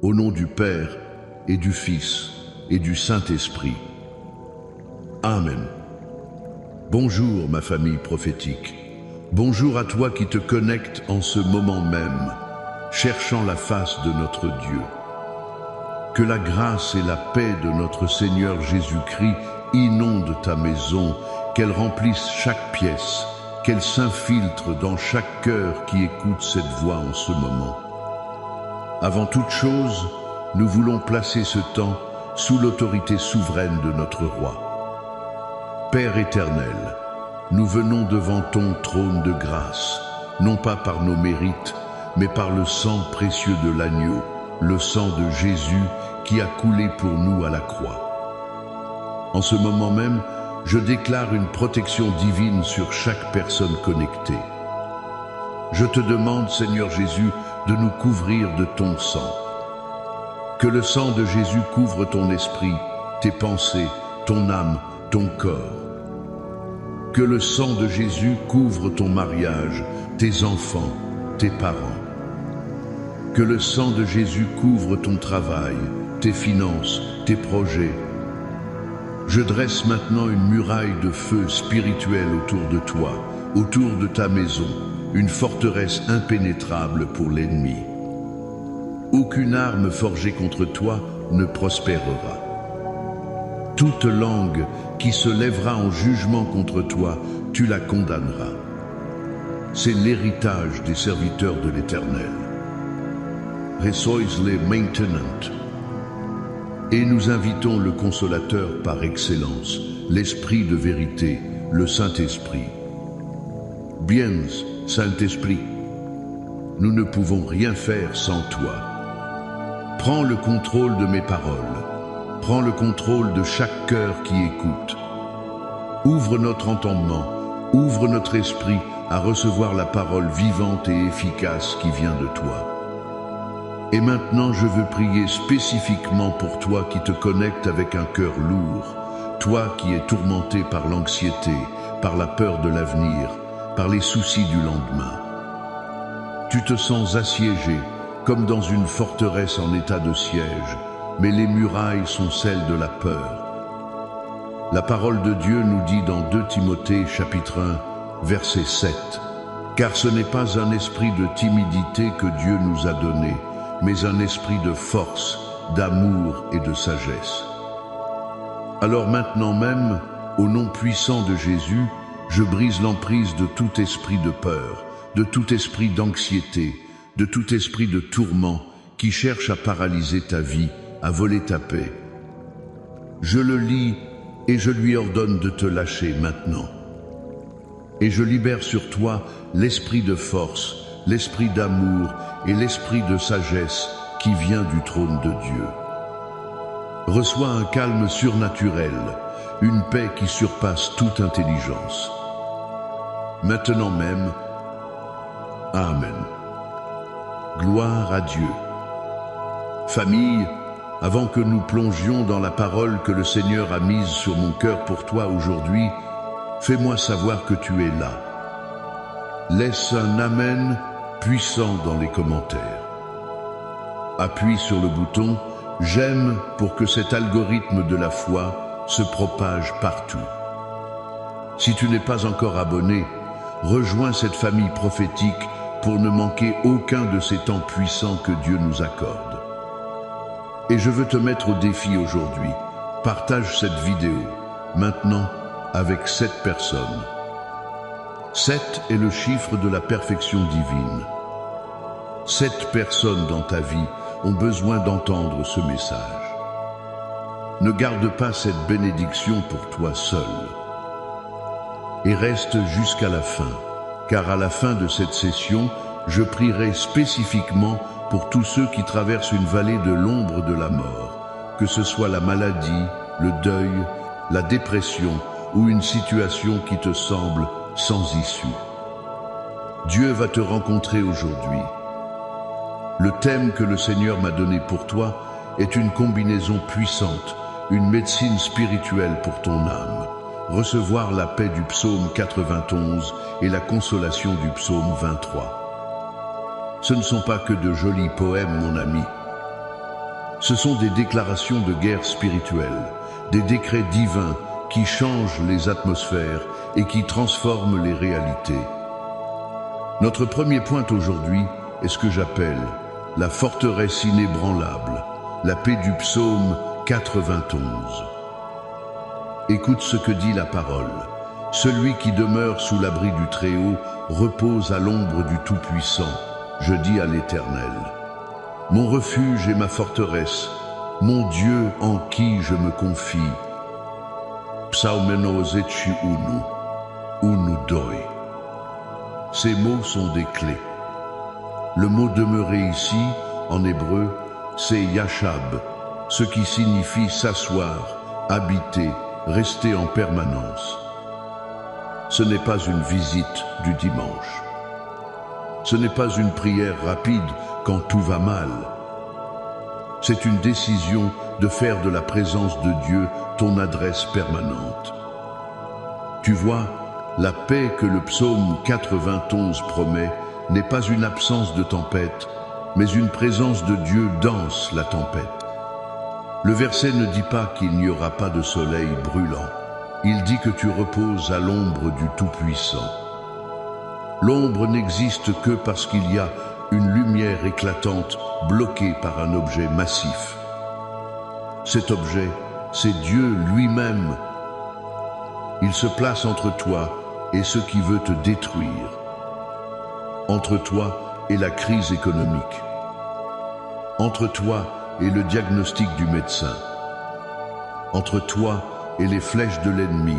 Au nom du Père et du Fils et du Saint-Esprit. Amen. Bonjour ma famille prophétique. Bonjour à toi qui te connectes en ce moment même, cherchant la face de notre Dieu. Que la grâce et la paix de notre Seigneur Jésus-Christ inondent ta maison, qu'elle remplisse chaque pièce, qu'elle s'infiltre dans chaque cœur qui écoute cette voix en ce moment. Avant toute chose, nous voulons placer ce temps sous l'autorité souveraine de notre Roi. Père éternel, nous venons devant ton trône de grâce, non pas par nos mérites, mais par le sang précieux de l'agneau, le sang de Jésus qui a coulé pour nous à la croix. En ce moment même, je déclare une protection divine sur chaque personne connectée. Je te demande, Seigneur Jésus, de nous couvrir de ton sang. Que le sang de Jésus couvre ton esprit, tes pensées, ton âme, ton corps. Que le sang de Jésus couvre ton mariage, tes enfants, tes parents. Que le sang de Jésus couvre ton travail, tes finances, tes projets. Je dresse maintenant une muraille de feu spirituel autour de toi, autour de ta maison, une forteresse impénétrable pour l'ennemi. Aucune arme forgée contre toi ne prospérera. Toute langue qui se lèvera en jugement contre toi, tu la condamneras. C'est l'héritage des serviteurs de l'Éternel. Resois-les maintenant. Et nous invitons le Consolateur par excellence, l'Esprit de vérité, le Saint-Esprit. Viens, Saint-Esprit, nous ne pouvons rien faire sans toi. Prends le contrôle de mes paroles. Prends le contrôle de chaque cœur qui écoute. Ouvre notre entendement, ouvre notre esprit à recevoir la parole vivante et efficace qui vient de toi. Et maintenant, je veux prier spécifiquement pour toi qui te connectes avec un cœur lourd, toi qui es tourmenté par l'anxiété, par la peur de l'avenir, par les soucis du lendemain. Tu te sens assiégé, comme dans une forteresse en état de siège, mais les murailles sont celles de la peur. La parole de Dieu nous dit dans 2 Timothée chapitre 1, verset 7, « Car ce n'est pas un esprit de timidité que Dieu nous a donné, mais un esprit de force, d'amour et de sagesse. » Alors maintenant même, au nom puissant de Jésus, je brise l'emprise de tout esprit de peur, de tout esprit d'anxiété, de tout esprit de tourment qui cherche à paralyser ta vie, à voler ta paix. Je le lis et je lui ordonne de te lâcher maintenant. Et je libère sur toi l'esprit de force, l'esprit d'amour et l'esprit de sagesse qui vient du trône de Dieu. Reçois un calme surnaturel, une paix qui surpasse toute intelligence. Maintenant même, Amen. Gloire à Dieu. Famille, avant que nous plongions dans la parole que le Seigneur a mise sur mon cœur pour toi aujourd'hui, fais-moi savoir que tu es là. Laisse un Amen puissant dans les commentaires. Appuie sur le bouton « J'aime » pour que cet algorithme de la foi se propage partout. Si tu n'es pas encore abonné, rejoins cette famille prophétique pour ne manquer aucun de ces temps puissants que Dieu nous accorde. Et je veux te mettre au défi aujourd'hui. Partage cette vidéo, maintenant, avec 7 personnes. 7 est le chiffre de la perfection divine. 7 personnes dans ta vie ont besoin d'entendre ce message. Ne garde pas cette bénédiction pour toi seul. Et reste jusqu'à la fin, car à la fin de cette session, je prierai spécifiquement pour tous ceux qui traversent une vallée de l'ombre de la mort, que ce soit la maladie, le deuil, la dépression ou une situation qui te semble sans issue. Dieu va te rencontrer aujourd'hui. Le thème que le Seigneur m'a donné pour toi est une combinaison puissante, une médecine spirituelle pour ton âme. Recevoir la paix du psaume 91 et la consolation du psaume 23. Ce ne sont pas que de jolis poèmes, mon ami. Ce sont des déclarations de guerre spirituelle, des décrets divins qui changent les atmosphères et qui transforment les réalités. Notre premier point aujourd'hui est ce que j'appelle la forteresse inébranlable, la paix du psaume 91. Écoute ce que dit la parole. Celui qui demeure sous l'abri du Très-Haut repose à l'ombre du Tout-Puissant. Je dis à l'Éternel, mon refuge et ma forteresse, mon Dieu en qui je me confie. Psaumenozetchi unu doi. Ces mots sont des clés. Le mot demeurer ici, en hébreu, c'est yashab, ce qui signifie s'asseoir, habiter, rester en permanence. Ce n'est pas une visite du dimanche. Ce n'est pas une prière rapide quand tout va mal. C'est une décision de faire de la présence de Dieu ton adresse permanente. Tu vois, la paix que le psaume 91 promet n'est pas une absence de tempête, mais une présence de Dieu dans la tempête. Le verset ne dit pas qu'il n'y aura pas de soleil brûlant. Il dit que tu reposes à l'ombre du Tout-Puissant. L'ombre n'existe que parce qu'il y a une lumière éclatante bloquée par un objet massif. Cet objet, c'est Dieu lui-même. Il se place entre toi et ce qui veut te détruire. Entre toi et la crise économique. Entre toi et le diagnostic du médecin. Entre toi et les flèches de l'ennemi.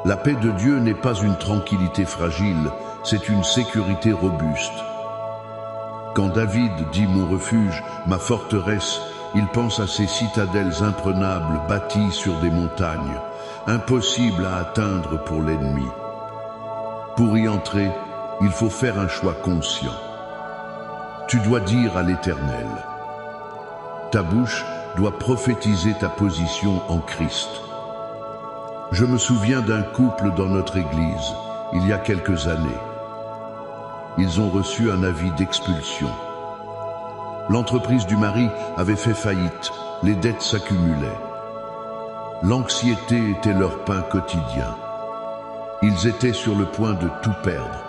La paix de Dieu n'est pas une tranquillité fragile, c'est une sécurité robuste. Quand David dit mon refuge, ma forteresse, il pense à ces citadelles imprenables bâties sur des montagnes, impossibles à atteindre pour l'ennemi. Pour y entrer, il faut faire un choix conscient. Tu dois dire à l'Éternel. Ta bouche doit prophétiser ta position en Christ. Je me souviens d'un couple dans notre église, il y a quelques années. Ils ont reçu un avis d'expulsion. L'entreprise du mari avait fait faillite, les dettes s'accumulaient. L'anxiété était leur pain quotidien. Ils étaient sur le point de tout perdre.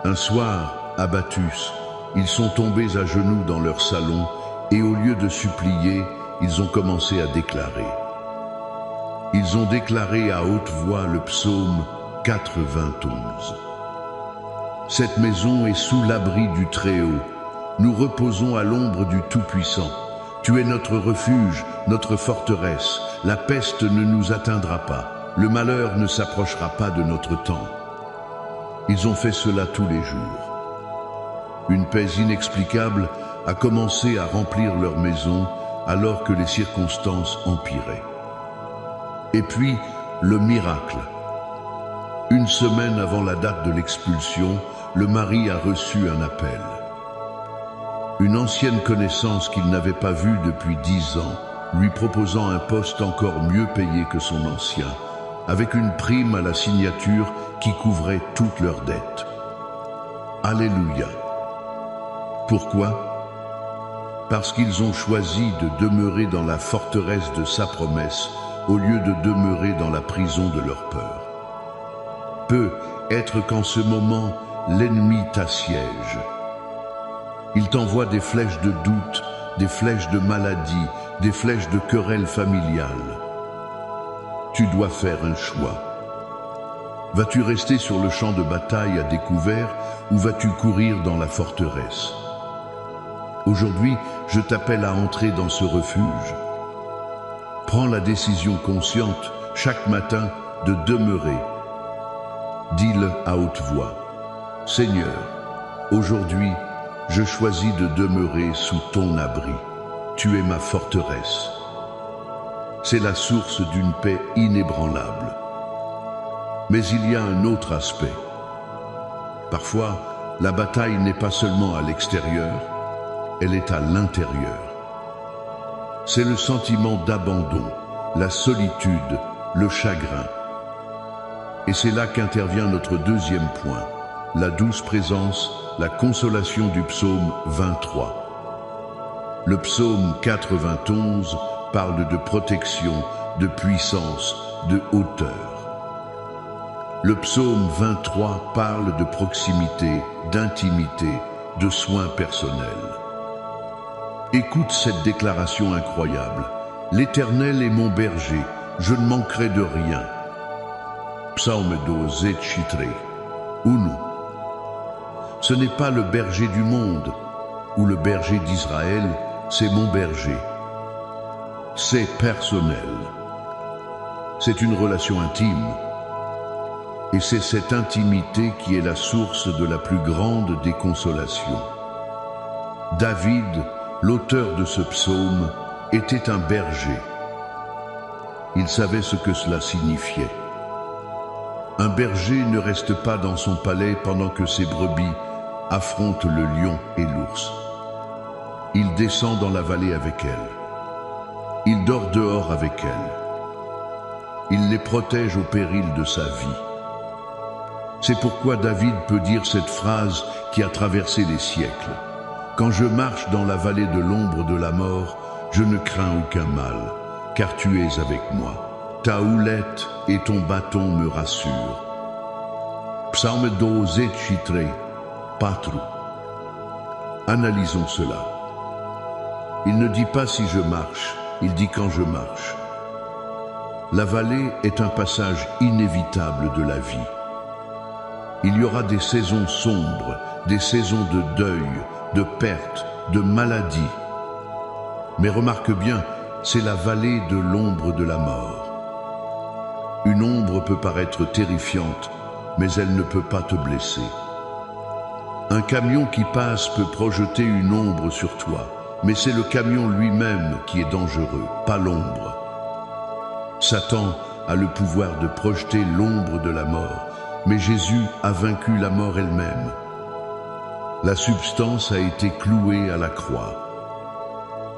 Un soir, abattus, ils sont tombés à genoux dans leur salon et au lieu de supplier, ils ont commencé à déclarer. Ils ont déclaré à haute voix le psaume 91. Cette maison est sous l'abri du Très-Haut. Nous reposons à l'ombre du Tout-Puissant. Tu es notre refuge, notre forteresse. La peste ne nous atteindra pas. Le malheur ne s'approchera pas de notre temps. Ils ont fait cela tous les jours. Une paix inexplicable a commencé à remplir leur maison alors que les circonstances empiraient. Et puis, le miracle. Une semaine avant la date de l'expulsion, le mari a reçu un appel. Une ancienne connaissance qu'il n'avait pas vue depuis 10 ans, lui proposant un poste encore mieux payé que son ancien, avec une prime à la signature qui couvrait toutes leurs dettes. Alléluia. Pourquoi ? Parce qu'ils ont choisi de demeurer dans la forteresse de sa promesse au lieu de demeurer dans la prison de leur peur. Peut être qu'en ce moment, l'ennemi t'assiège. Il t'envoie des flèches de doute, des flèches de maladie, des flèches de querelles familiales. Tu dois faire un choix. Vas-tu rester sur le champ de bataille à découvert ou vas-tu courir dans la forteresse ? Aujourd'hui, je t'appelle à entrer dans ce refuge. Prends la décision consciente, chaque matin, de demeurer. Dis-le à haute voix. Seigneur, aujourd'hui, je choisis de demeurer sous ton abri. Tu es ma forteresse. C'est la source d'une paix inébranlable. Mais il y a un autre aspect. Parfois, la bataille n'est pas seulement à l'extérieur, elle est à l'intérieur. C'est le sentiment d'abandon, la solitude, le chagrin. Et c'est là qu'intervient notre deuxième point, la douce présence, la consolation du psaume 23. Le psaume 91 parle de protection, de puissance, de hauteur. Le psaume 23 parle de proximité, d'intimité, de soins personnels. Écoute cette déclaration incroyable. L'Éternel est mon berger, je ne manquerai de rien. Psaume 12, 1. Ce n'est pas le berger du monde ou le berger d'Israël, c'est mon berger. C'est personnel. C'est une relation intime. Et c'est cette intimité qui est la source de la plus grande des consolations. David, l'auteur de ce psaume, était un berger. Il savait ce que cela signifiait. Un berger ne reste pas dans son palais pendant que ses brebis affrontent le lion et l'ours. Il descend dans la vallée avec elles. Il dort dehors avec elles. Il les protège au péril de sa vie. C'est pourquoi David peut dire cette phrase qui a traversé les siècles. Quand je marche dans la vallée de l'ombre de la mort, je ne crains aucun mal, car tu es avec moi. Ta houlette et ton bâton me rassurent. Psaume 12, 4. Analysons cela. Il ne dit pas si je marche, il dit quand je marche. La vallée est un passage inévitable de la vie. Il y aura des saisons sombres, des saisons de deuil, de perte, de maladie. Mais remarque bien, c'est la vallée de l'ombre de la mort. Une ombre peut paraître terrifiante, mais elle ne peut pas te blesser. Un camion qui passe peut projeter une ombre sur toi, mais c'est le camion lui-même qui est dangereux, pas l'ombre. Satan a le pouvoir de projeter l'ombre de la mort, mais Jésus a vaincu la mort elle-même. La substance a été clouée à la croix.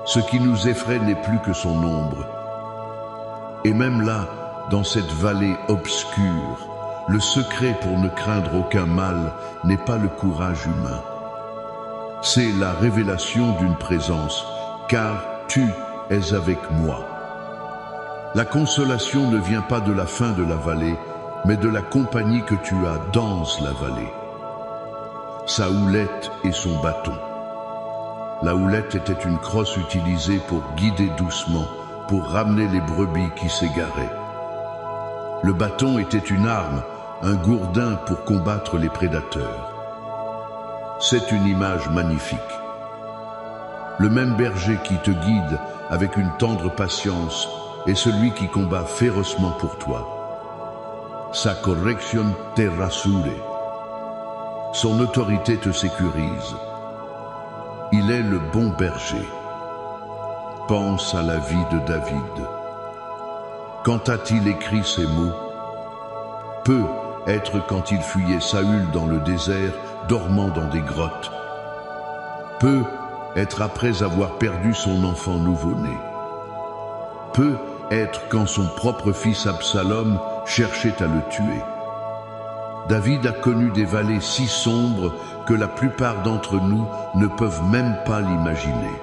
Ce qui nous effraie n'est plus que son ombre. Et même là, dans cette vallée obscure, le secret pour ne craindre aucun mal n'est pas le courage humain. C'est la révélation d'une présence, car tu es avec moi. La consolation ne vient pas de la fin de la vallée, mais de la compagnie que tu as dans la vallée. Sa houlette et son bâton. La houlette était une crosse utilisée pour guider doucement, pour ramener les brebis qui s'égaraient. Le bâton était une arme, un gourdin pour combattre les prédateurs. C'est une image magnifique. Le même berger qui te guide avec une tendre patience est celui qui combat férocement pour toi. Sa correction te rassure. Son autorité te sécurise. Il est le bon berger. Pense à la vie de David. Quand a-t-il écrit ces mots? Peu être quand il fuyait Saül dans le désert, dormant dans des grottes. Peu être après avoir perdu son enfant nouveau-né. Peu être quand son propre fils Absalom cherchait à le tuer. David a connu des vallées si sombres que la plupart d'entre nous ne peuvent même pas l'imaginer.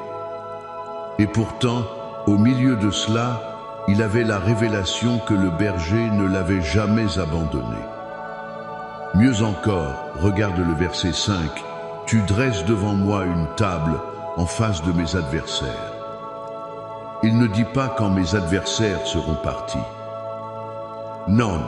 Et pourtant, au milieu de cela, il avait la révélation que le berger ne l'avait jamais abandonné. Mieux encore, regarde le verset 5, « Tu dresses devant moi une table en face de mes adversaires. » Il ne dit pas quand mes adversaires seront partis. Non.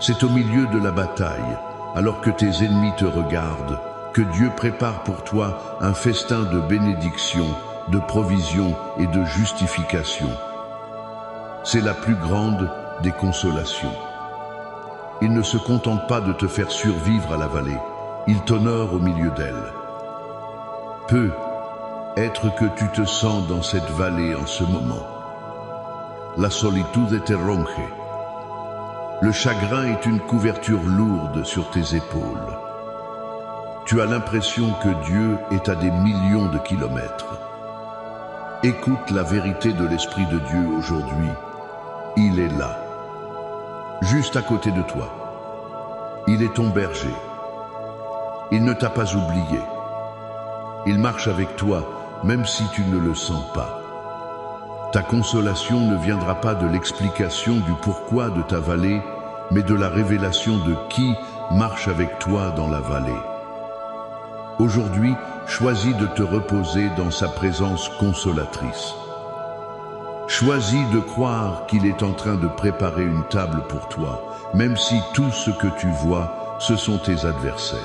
C'est au milieu de la bataille, alors que tes ennemis te regardent, que Dieu prépare pour toi un festin de bénédiction, de provision et de justification. C'est la plus grande des consolations. Il ne se contente pas de te faire survivre à la vallée, il t'honore au milieu d'elle. Peu être que tu te sens dans cette vallée en ce moment. La solitude te ronge. Le chagrin est une couverture lourde sur tes épaules. Tu as l'impression que Dieu est à des millions de kilomètres. Écoute la vérité de l'Esprit de Dieu aujourd'hui. Il est là, juste à côté de toi. Il est ton berger. Il ne t'a pas oublié. Il marche avec toi même si tu ne le sens pas. Ta consolation ne viendra pas de l'explication du pourquoi de ta vallée, mais de la révélation de qui marche avec toi dans la vallée. Aujourd'hui, choisis de te reposer dans sa présence consolatrice. Choisis de croire qu'il est en train de préparer une table pour toi, même si tout ce que tu vois, ce sont tes adversaires.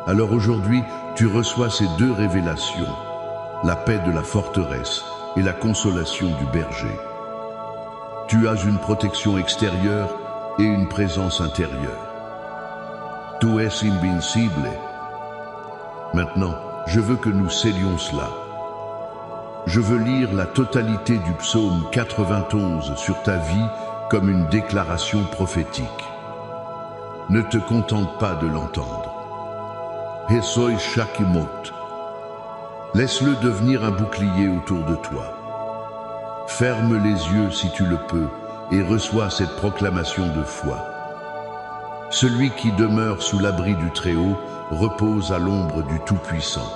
Alors aujourd'hui, tu reçois ces deux révélations, la paix de la forteresse et la consolation du berger. Tu as une protection extérieure et une présence intérieure. Tu es invincible. Maintenant, je veux que nous scellions cela. Je veux lire la totalité du psaume 91 sur ta vie comme une déclaration prophétique. Ne te contente pas de l'entendre. Hesoi Shakimot. Laisse-le devenir un bouclier autour de toi. Ferme les yeux si tu le peux et reçois cette proclamation de foi. Celui qui demeure sous l'abri du Très-Haut repose à l'ombre du Tout-Puissant.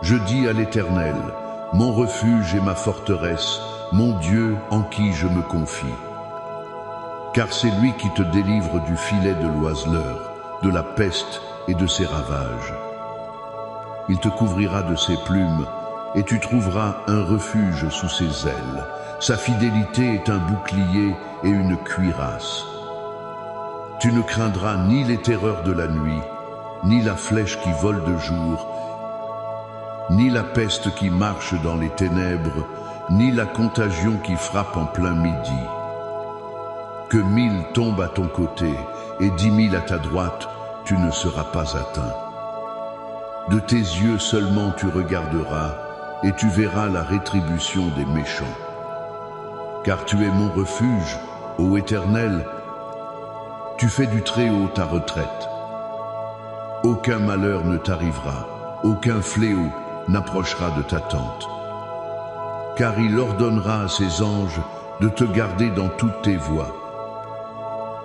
Je dis à l'Éternel, mon refuge et ma forteresse, mon Dieu en qui je me confie. Car c'est lui qui te délivre du filet de l'oiseleur, de la peste et de ses ravages. Il te couvrira de ses plumes, et tu trouveras un refuge sous ses ailes. Sa fidélité est un bouclier et une cuirasse. Tu ne craindras ni les terreurs de la nuit, ni la flèche qui vole de jour, ni la peste qui marche dans les ténèbres, ni la contagion qui frappe en plein midi. Que 1000 tombent à ton côté et 10 000 à ta droite, tu ne seras pas atteint. De tes yeux seulement tu regarderas, et tu verras la rétribution des méchants. Car tu es mon refuge, ô Éternel, tu fais du Très-Haut ta retraite. Aucun malheur ne t'arrivera, aucun fléau n'approchera de ta tente. Car il ordonnera à ses anges de te garder dans toutes tes voies.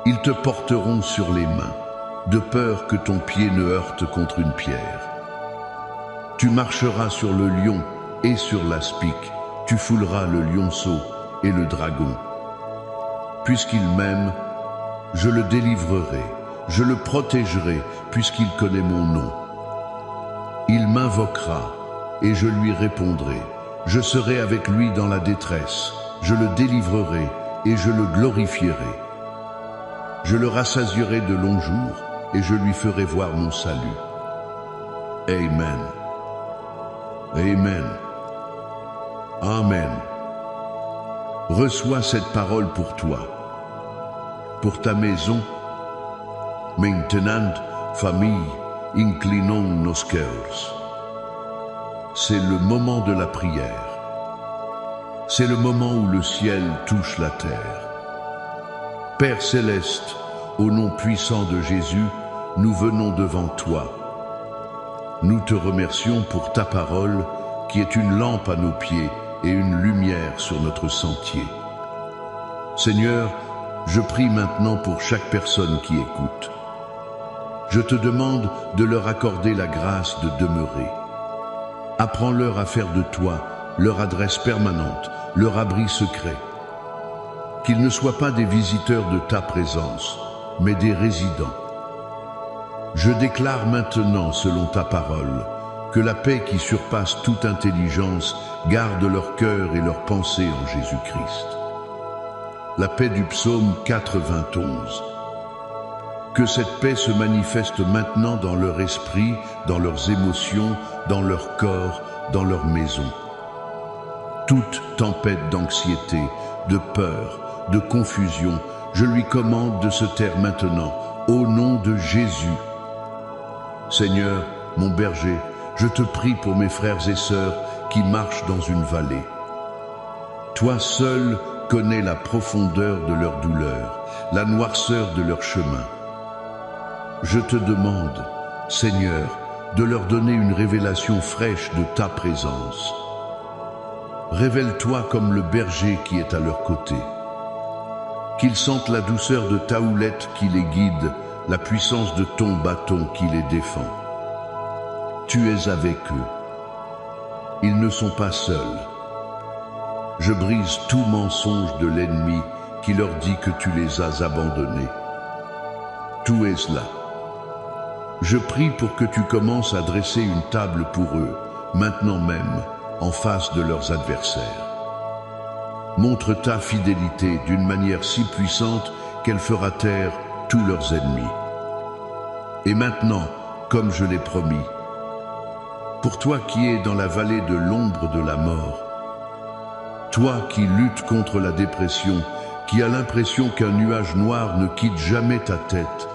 Ils te porteront sur les mains, de peur que ton pied ne heurte contre une pierre. Tu marcheras sur le lion et sur l'aspic, tu fouleras le lionceau et le dragon. Puisqu'il m'aime, je le délivrerai, je le protégerai, puisqu'il connaît mon nom. Il m'invoquera, et je lui répondrai. Je serai avec lui dans la détresse, je le délivrerai, et je le glorifierai. Je le rassasierai de longs jours, et je lui ferai voir mon salut. Amen. Amen. Amen. Reçois cette parole pour toi, pour ta maison. Maintenant, famille, inclinons nos cœurs. C'est le moment de la prière. C'est le moment où le ciel touche la terre. Père céleste, au nom puissant de Jésus, nous venons devant toi. Nous te remercions pour ta parole qui est une lampe à nos pieds et une lumière sur notre sentier. Seigneur, je prie maintenant pour chaque personne qui écoute. Je te demande de leur accorder la grâce de demeurer. Apprends-leur à faire de toi leur adresse permanente, leur abri secret. Qu'ils ne soient pas des visiteurs de ta présence, mais des résidents. Je déclare maintenant, selon ta parole, que la paix qui surpasse toute intelligence garde leur cœur et leurs pensées en Jésus-Christ. La paix du psaume 91. Que cette paix se manifeste maintenant dans leur esprit, dans leurs émotions, dans leur corps, dans leur maison. Toute tempête d'anxiété, de peur, de confusion, je lui commande de se taire maintenant, au nom de Jésus. Seigneur, mon berger, je te prie pour mes frères et sœurs qui marchent dans une vallée. Toi seul connais la profondeur de leur douleur, la noirceur de leur chemin. Je te demande, Seigneur, de leur donner une révélation fraîche de ta présence. Révèle-toi comme le berger qui est à leur côté. Qu'ils sentent la douceur de ta houlette qui les guide, la puissance de ton bâton qui les défend. Tu es avec eux. Ils ne sont pas seuls. Je brise tout mensonge de l'ennemi qui leur dit que tu les as abandonnés. Tout est là. Je prie pour que tu commences à dresser une table pour eux, maintenant même, en face de leurs adversaires. Montre ta fidélité d'une manière si puissante qu'elle fera taire tous leurs ennemis. Et maintenant, comme je l'ai promis, pour toi qui es dans la vallée de l'ombre de la mort, toi qui luttes contre la dépression, qui as l'impression qu'un nuage noir ne quitte jamais ta tête,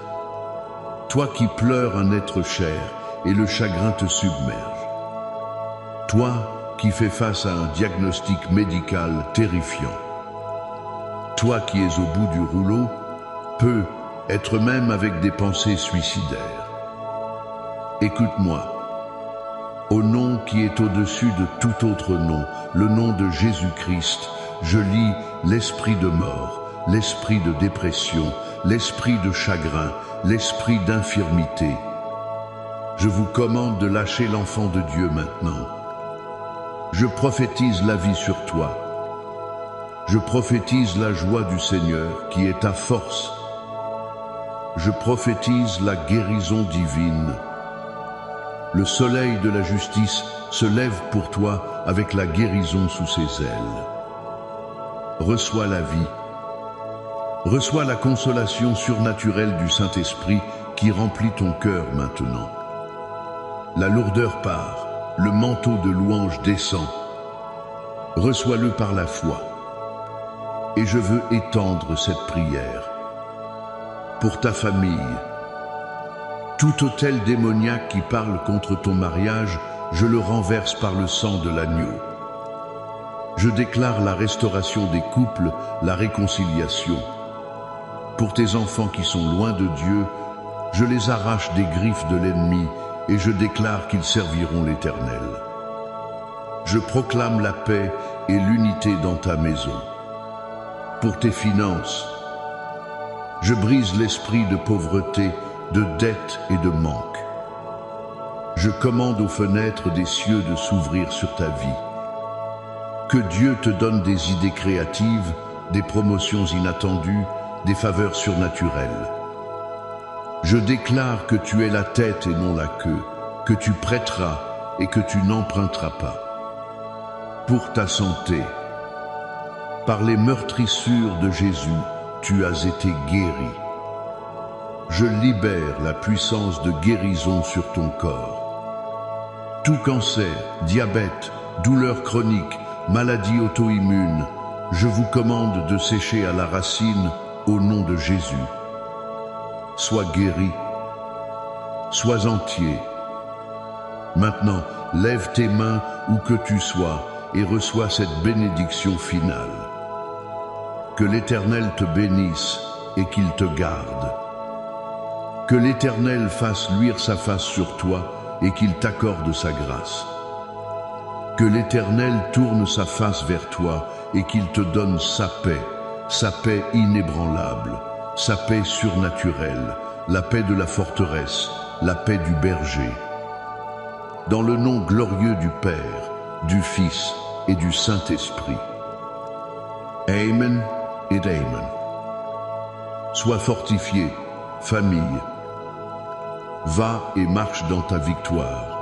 toi qui pleures un être cher et le chagrin te submerge, toi qui fais face à un diagnostic médical terrifiant, toi qui es au bout du rouleau, peut être même avec des pensées suicidaires. Écoute-moi. Au nom qui est au-dessus de tout autre nom, le nom de Jésus-Christ, je lis l'esprit de mort, l'esprit de dépression, l'esprit de chagrin, l'esprit d'infirmité. Je vous commande de lâcher l'enfant de Dieu maintenant. Je prophétise la vie sur toi. Je prophétise la joie du Seigneur qui est ta force. Je prophétise la guérison divine. Le soleil de la justice se lève pour toi avec la guérison sous ses ailes. Reçois la vie. Reçois la consolation surnaturelle du Saint-Esprit qui remplit ton cœur maintenant. La lourdeur part, le manteau de louange descend. Reçois-le par la foi. Et je veux étendre cette prière pour ta famille. Tout autel démoniaque qui parle contre ton mariage, je le renverse par le sang de l'agneau. Je déclare la restauration des couples, la réconciliation. Pour tes enfants qui sont loin de Dieu, je les arrache des griffes de l'ennemi et je déclare qu'ils serviront l'Éternel. Je proclame la paix et l'unité dans ta maison. Pour tes finances, je brise l'esprit de pauvreté, de dette et de manque. Je commande aux fenêtres des cieux de s'ouvrir sur ta vie. Que Dieu te donne des idées créatives, des promotions inattendues, des faveurs surnaturelles. Je déclare que tu es la tête et non la queue, que tu prêteras et que tu n'emprunteras pas. Pour ta santé, par les meurtrissures de Jésus, tu as été guéri. Je libère la puissance de guérison sur ton corps. Tout cancer, diabète, douleur chronique, maladie auto-immune, je vous commande de sécher à la racine au nom de Jésus. Sois guéri, sois entier. Maintenant, lève tes mains où que tu sois et reçois cette bénédiction finale. Que l'Éternel te bénisse et qu'il te garde. Que l'Éternel fasse luire sa face sur toi et qu'il t'accorde sa grâce. Que l'Éternel tourne sa face vers toi et qu'il te donne sa paix inébranlable, sa paix surnaturelle, la paix de la forteresse, la paix du berger. Dans le nom glorieux du Père, du Fils et du Saint-Esprit. Amen et Amen. Sois fortifié, famille. Va et marche dans ta victoire.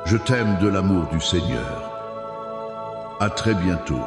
Je t'aime de l'amour du Seigneur. À très bientôt.